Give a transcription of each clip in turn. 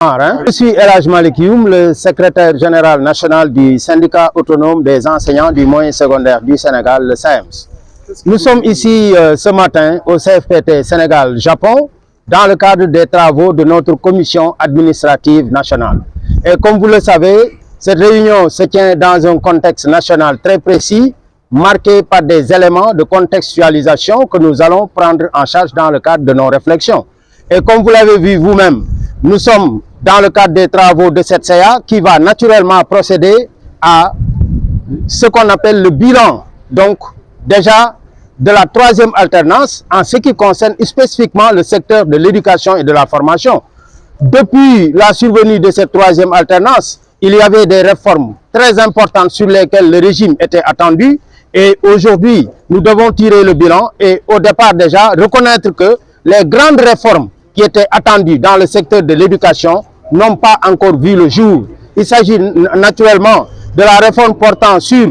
Je suis Elhadj Malick Youm, le secrétaire général national du syndicat autonome des enseignants du moyen secondaire du Sénégal, le SAEMS. Nous sommes ici ce matin au CFPT Sénégal-Japon dans le cadre des travaux de notre commission administrative nationale. Et comme vous le savez, cette réunion se tient dans un contexte national très précis, marqué par des éléments de contextualisation que nous allons prendre en charge dans le cadre de nos réflexions. Et comme vous l'avez vu vous-même, nous sommes dans le cadre des travaux de cette CA qui va naturellement procéder à ce qu'on appelle le bilan, donc déjà de la troisième alternance en ce qui concerne spécifiquement le secteur de l'éducation et de la formation. Depuis la survenue de cette troisième alternance, il y avait des réformes très importantes sur lesquelles le régime était attendu et aujourd'hui nous devons tirer le bilan et au départ déjà reconnaître que les grandes réformes qui étaient attendues dans le secteur de l'éducation n'ont pas encore vu le jour. Il s'agit naturellement de la réforme portant sur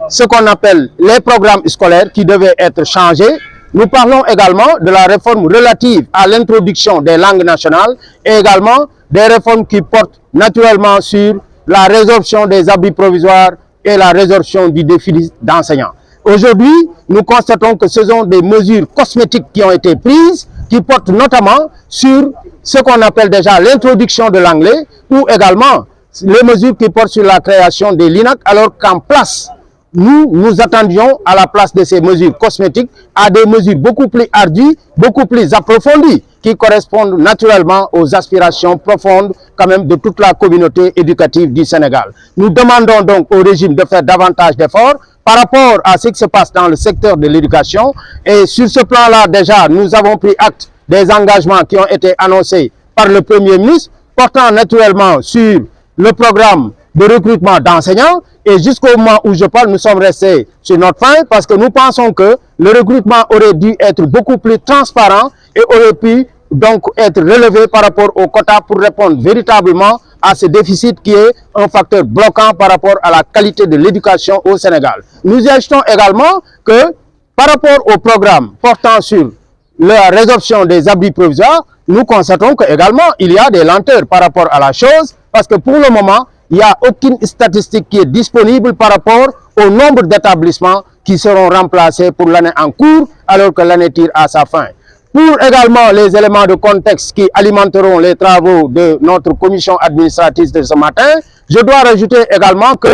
ce qu'on appelle les programmes scolaires qui devaient être changés. Nous parlons également de la réforme relative à l'introduction des langues nationales et également des réformes qui portent naturellement sur la résorption des abris provisoires et la résorption du déficit d'enseignants. Aujourd'hui, nous constatons que ce sont des mesures cosmétiques qui ont été prises, qui portent notamment sur ce qu'on appelle déjà l'introduction de l'anglais ou également les mesures qui portent sur la création des LINAC, alors qu'en place, nous attendions à la place de ces mesures cosmétiques à des mesures beaucoup plus ardues, beaucoup plus approfondies, qui correspondent naturellement aux aspirations profondes quand même de toute la communauté éducative du Sénégal. Nous demandons donc au régime de faire davantage d'efforts par rapport à ce qui se passe dans le secteur de l'éducation. Et sur ce plan-là, déjà, nous avons pris acte des engagements qui ont été annoncés par le Premier ministre, portant naturellement sur le programme de recrutement d'enseignants. Et jusqu'au moment où je parle, nous sommes restés sur notre faim parce que nous pensons que le recrutement aurait dû être beaucoup plus transparent et aurait pu donc être relevé par rapport au quota pour répondre véritablement à ce déficit qui est un facteur bloquant par rapport à la qualité de l'éducation au Sénégal. Nous y ajoutons également que par rapport au programme portant sur la résorption des abris provisoires, nous constatons qu'également il y a des lenteurs par rapport à la chose parce que pour le moment, il n'y a aucune statistique qui est disponible par rapport au nombre d'établissements qui seront remplacés pour l'année en cours alors que l'année tire à sa fin. Pour également les éléments de contexte qui alimenteront les travaux de notre commission administrative de ce matin, je dois rajouter également que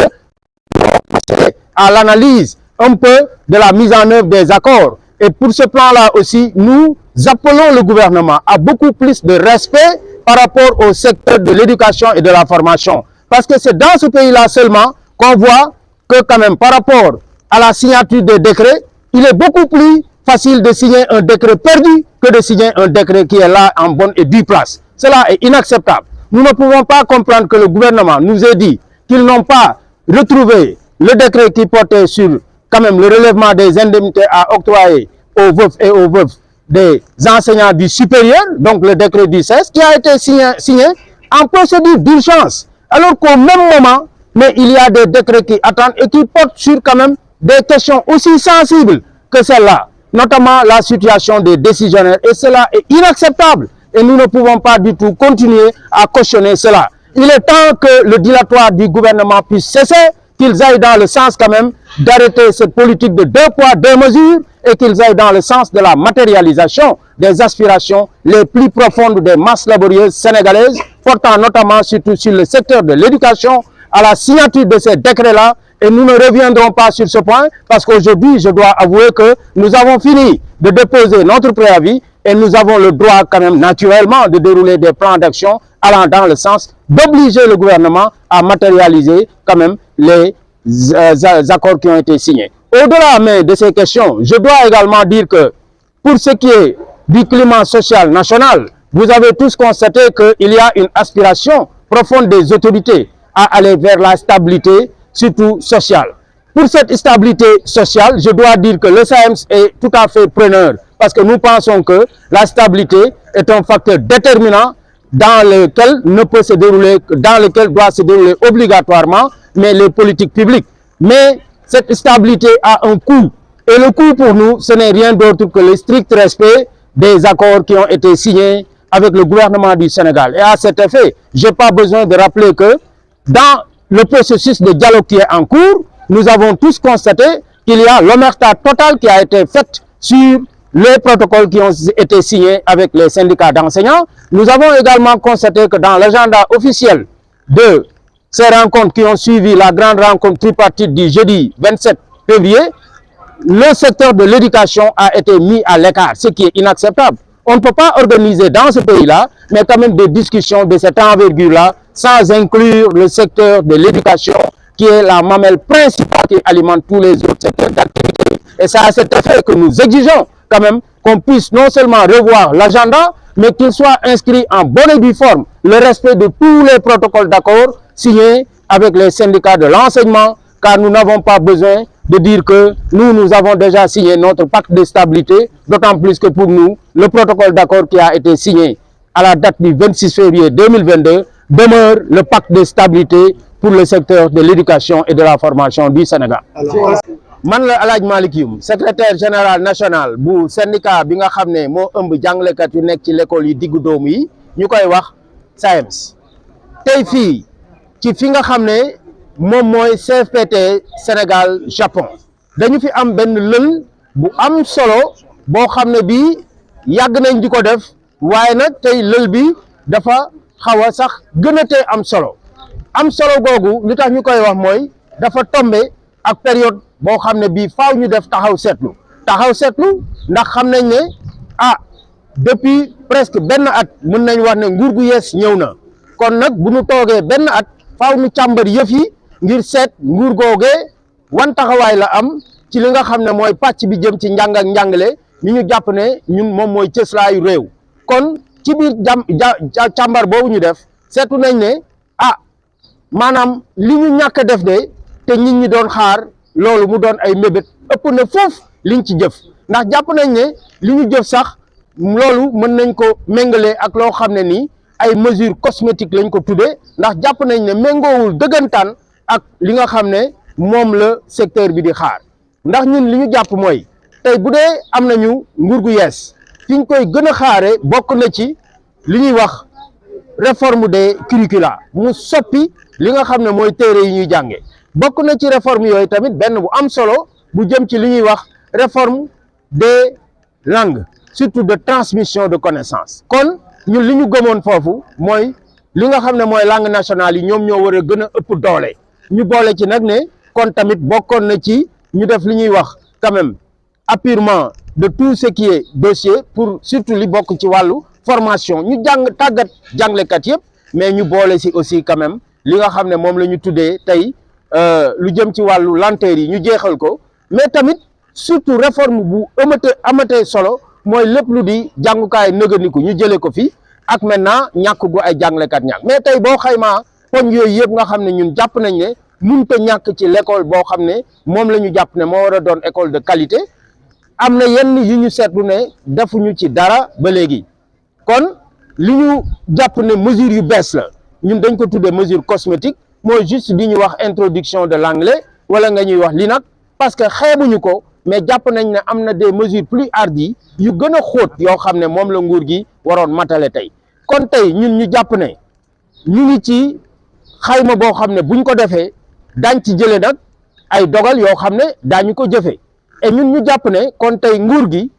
à l'analyse un peu de la mise en œuvre des accords. Et pour ce plan-là aussi, nous appelons le gouvernement à beaucoup plus de respect par rapport au secteur de l'éducation et de la formation. Parce que c'est dans ce pays-là seulement qu'on voit que quand même par rapport à la signature des décrets, il est beaucoup plus facile de signer un décret perdu que de signer un décret qui est là en bonne et due place. Cela est inacceptable. Nous ne pouvons pas comprendre que le gouvernement nous ait dit qu'ils n'ont pas retrouvé le décret qui portait sur quand même le relèvement des indemnités à octroyer aux veufs et aux veuves des enseignants du supérieur, donc le décret du 16, qui a été signé en procédure d'urgence. Alors qu'au même moment, mais il y a des décrets qui attendent et qui portent sur quand même des questions aussi sensibles que celle-là, notamment la situation des décisionnaires. Et cela est inacceptable. Et nous ne pouvons pas du tout continuer à cautionner cela. Il est temps que le dilatoire du gouvernement puisse cesser, qu'ils aillent dans le sens quand même d'arrêter cette politique de deux poids, deux mesures et qu'ils aillent dans le sens de la matérialisation des aspirations les plus profondes des masses laborieuses sénégalaises, portant notamment surtout sur le secteur de l'éducation, à la signature de ces décrets-là. Et nous ne reviendrons pas sur ce point parce qu'aujourd'hui, je dois avouer que nous avons fini de déposer notre préavis et nous avons le droit quand même naturellement de dérouler des plans d'action allant dans le sens d'obliger le gouvernement à matérialiser quand même les accords qui ont été signés. Au-delà mais de ces questions, je dois également dire que pour ce qui est du climat social national, vous avez tous constaté qu'il y a une aspiration profonde des autorités à aller vers la stabilité, surtout sociale. Pour cette stabilité sociale, je dois dire que le SAEMS est tout à fait preneur parce que nous pensons que la stabilité est un facteur déterminant dans lequel doit se dérouler obligatoirement mais les politiques publiques. Mais cette stabilité a un coût. Et le coût pour nous, ce n'est rien d'autre que le strict respect des accords qui ont été signés avec le gouvernement du Sénégal. Et à cet effet, je n'ai pas besoin de rappeler que dans le processus de dialogue qui est en cours, nous avons tous constaté qu'il y a l'omerta totale qui a été faite sur les protocoles qui ont été signés avec les syndicats d'enseignants. Nous avons également constaté que dans l'agenda officiel de ces rencontres qui ont suivi la grande rencontre tripartite du jeudi 27 février, le secteur de l'éducation a été mis à l'écart, ce qui est inacceptable. On ne peut pas organiser dans ce pays-là, mais quand même des discussions de cette envergure-là, sans inclure le secteur de l'éducation, qui est la mamelle principale qui alimente tous les autres secteurs d'activité. Et c'est à cet effet que nous exigeons quand même qu'on puisse non seulement revoir l'agenda, mais qu'il soit inscrit en bonne et due forme le respect de tous les protocoles d'accord signés avec les syndicats de l'enseignement, car nous n'avons pas besoin de dire que nous avons déjà signé notre pacte de stabilité, d'autant plus que pour nous, le protocole d'accord qui a été signé à la date du 26 février 2022 demeure le pacte de stabilité pour le secteur de l'éducation et de la formation du Sénégal. Man la El Hadj Malick Youm, secrétaire général national bu syndicat bi nga xam ne moo ëmb jàngalekat yu nekk ci l'école yi diggu doomu yi ñu koy wax SAEMS. tey fii ci fi nga xam ne moom mooy CFPT Sénégal Japon dañu fi am benn lël bu am solo boo xam ne bii yàgg nañ di ko def waaye nag tey lël bi dafa xaw a sax gën a tee am solo googu li tax ñu koy wax mooy dafa tombé ak période boo xam ne bii faaw ñu def taxaw seetlu ndax xam nañ ne depuis presque benn at mën nañ wax ne nguur gu yees ñëw na kon nag bu ñu toogee benn at faaw ñu càmbar yëf yi ngir seet nguur googee wan taxawaay la am ci li nga xam ne mooy pàcc bi jëm ci njàng ak njàngale ñu jàpp ne ñun moom mooy cëslaayu réew. kon ci biir càmbar boobu ñu def seetu nañ ne maanaam li ñu ñàkk a def de te nit ñi doon xaar loolu mu doon ay mébét ëpp na foofu liñ ci jëf ndax jàpp nañ ne li ñu jëf sax loolu mën nañ ko méngale ak loo xam ne nii ay mesures cosmétiques lañ ko tuddee ndax jàpp nañ ne méngoowul dëggantaan ak li nga xam ne moom la secteur bi di xaar ndax ñun li ñu jàpp mooy tey bu dee am nañu nguur gu yees fi ñu koy gën a xaare bokk na ci li ñuy wax réforme des curricula mu soppi li nga xam ne mooy téere yi ñuy jànge bokk na ci réforme yooyu tamit benn bu am solo bu jëm ci li ñuy wax réforme des langues surtout de transmission de connaissances. kon ñun li ñu gëmoon foofu mooy li nga xam ne mooy langue nationale yi ñoom ñoo war a gën a ëpp doole ñu boole ci nag ne kon tamit bokkoon na ci ñu def li ñuy wax quand même apurement de tout ce qui est dossier pour surtout li bokk ci wàllu formation ñu tàggat jàngalekat yëpp mais ñu boole si aussi quand même li nga xam ne moom la ñu tuddee tey lu jëm ci wàllu lenteur yi ñu jeexal ko mais tamit surtout réforme bu amatee solo mooy lépp lu di jàngukaay nëganiku ñu jëlee ko fi ak maintenant ñàkk gu ay jàngalekat ñàkk mais tey boo xaymaa poñ yooyu yëpp nga xam ne ñun jàpp nañ ne mënut a ñàkk ci l'école boo xam ne moom la ñu jàpp ne moo war a doon école de qualité am na yenn yu ñu seetlu ne defuñu ci dara ba léegi kon li ñu jàpp ne mesure yu bees la ñun dañ ko tuddee mesure cosmétique mooy juste di ñu wax introduction de l'anglais wala nga ñuy wax li nag parce que xeebuñu ko mais jàpp nañ ne am na des mesures plus hardies yu gën a xóot yoo xam ne moom la nguur gi waroon matale tey kon tey ñun ñu jàpp ne ñu ngi ci xayma boo xam ne buñ ko defee daañ ci jëlee nag ay dogal yoo xam ne daañu ko jëfee et ñun ñu jàpp ne kon tey nguur gi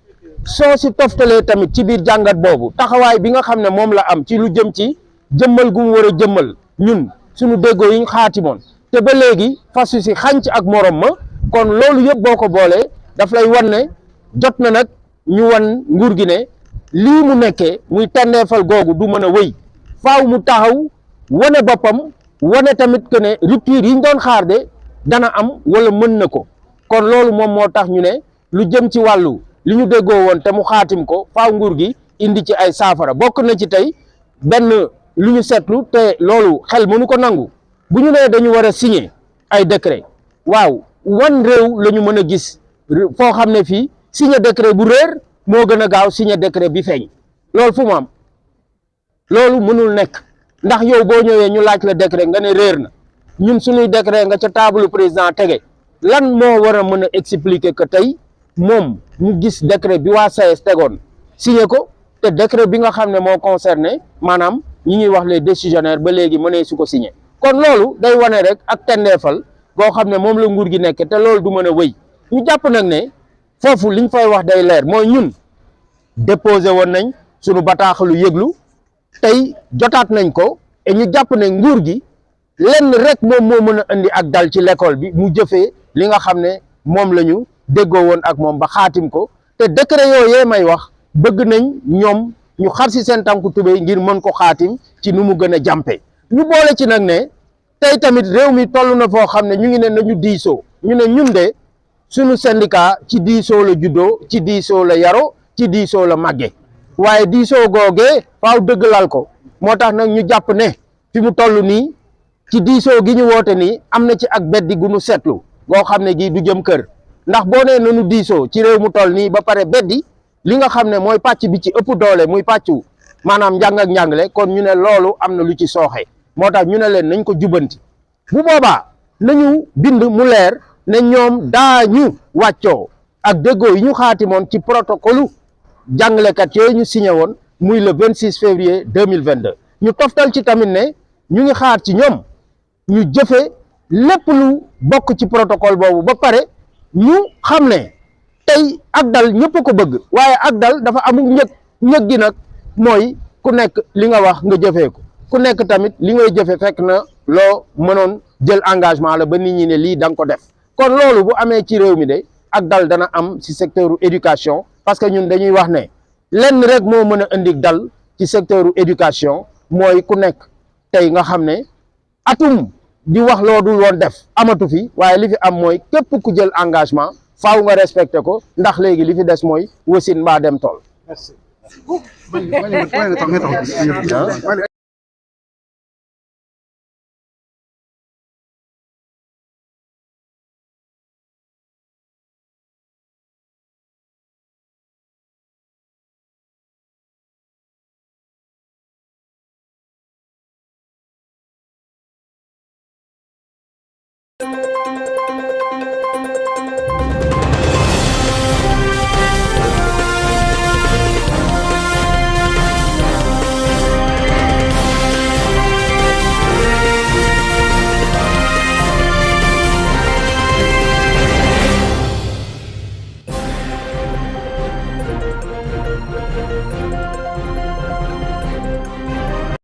soo si toftalee tamit ci biir jàngat boobu taxawaay bi nga xam ne moom la am ci lu jëm ci jëmmal gu mu war a jëmmal ñun suñu déggoo yi ñu xaatimoon te ba léegi fasu si xànc ak morom ma kon loolu yëpp boo ko boolee daf lay wan ne jot na nag ñu wan nguur gi ne lii mu nekkee muy tànneefal googu du mën a wéy faaw mu taxaw wane boppam wane tamit que ne rupture yi ñu doon xaar de dana am wala mën na ko kon loolu moom moo tax ñu ne lu jëm ci wàllu li ñu déggoo woon te mu xaatim ko faaw nguur gi indi ci ay saafara bokk na ci tey benn lu ñu seetlu te loolu xel mënu ko nangu bu ñu nee dañu war a signer ay décret waaw wan réew la ñu mën a gis foo xam ne fii signer décret bu réer moo gën a gaaw signer décret bi feeñ loolu fu mu am loolu mënul nekk ndax yow boo ñëwee ñu laaj la décret nga ne réer na ñun suñuy décret nga ca table président tege lan moo war a mën a expliquer que tey moom ñu gis décret bi waa SAES tegoon signé ko te décret bi nga xam ne moo concerné maanaam ñi ñuy wax les décisionnaires ba léegi mënee su ko signé kon loolu day wane rek ak tendeefal boo xam ne moom la nguur gi nekk te loolu du mën a wëy ñu jàpp nag ne foofu liñ fay wax day leer mooy ñun déposé woon nañ suñu bataaxalu yëglu tey jotaat nañ ko et ñu jàpp ne nguur gi lenn rek moom moo mën a indi ak dal ci l'école bi mu jëfee li nga xam ne moom la ñu déggoo woon ak moom ba xaatim ko te décret yooyee may wax bëgg nañ ñoom ñu xar si seen tànku tubéy ngir mën ko xaatim ci nu mu gën a jàmpe ñu boole ci nag ne tey tamit réew mi toll na foo xam ne ñu ngi ne nañu diisoo ñu ne ñun de suñu syndicat ci diisoo la juddoo ci diisoo la yaro ci diisoo la màgge waaye diisoo googee faaw dëggalal ko moo tax nag ñu jàpp ne fi mu toll nii ci diisoo gi ñu woote nii am na ci ak beddi gu nu seetlu goo xam ne gii du jëm kër ndax boo nee nañu diisoo ci réew mu toll nii ba pare beddi li nga xam ne mooy pàcc bi ci ëpp doole muy pàccu maanaam njàng ak njàngale kon ñu ne loolu am na lu ci sooxe moo tax ñu ne leen nañ ko jubbanti bu boobaa nañu bind mu leer ne ñoom daañu wàccoo ak déggoo yi ñu xaatimoon ci protocole jàngalekat yooyu ñu signé woon muy le 26 février 2022 ñu toftal ci tamit ne ñu ngi xaar ci ñoom ñu jëfe lépp lu bokk ci protocole boobu ba pare ñu xam ne tey ak dal ñëpp ko bëgg waaye ak dal dafa amul njëg gi nag mooy ku nekk li nga wax nga jëfee ko ku nekk tamit li ngay jëfe fekk na loo mënoon jël engagement la ba nit ñi ne lii da nga ko def kon loolu bu amee ci réew mi de ak dal dana am ci secteur éducation parce que ñun dañuy wax ne lenn rek moo mën a indi dal ci secteur éducation mooy ku nekk tey nga xam ne atum di wax loo dul woon def amatu fi waaye li fi am mooy képp ku jël engagement faaw nga respecté ko ndax léegi li fi des mooy wasin mbaa dem tool.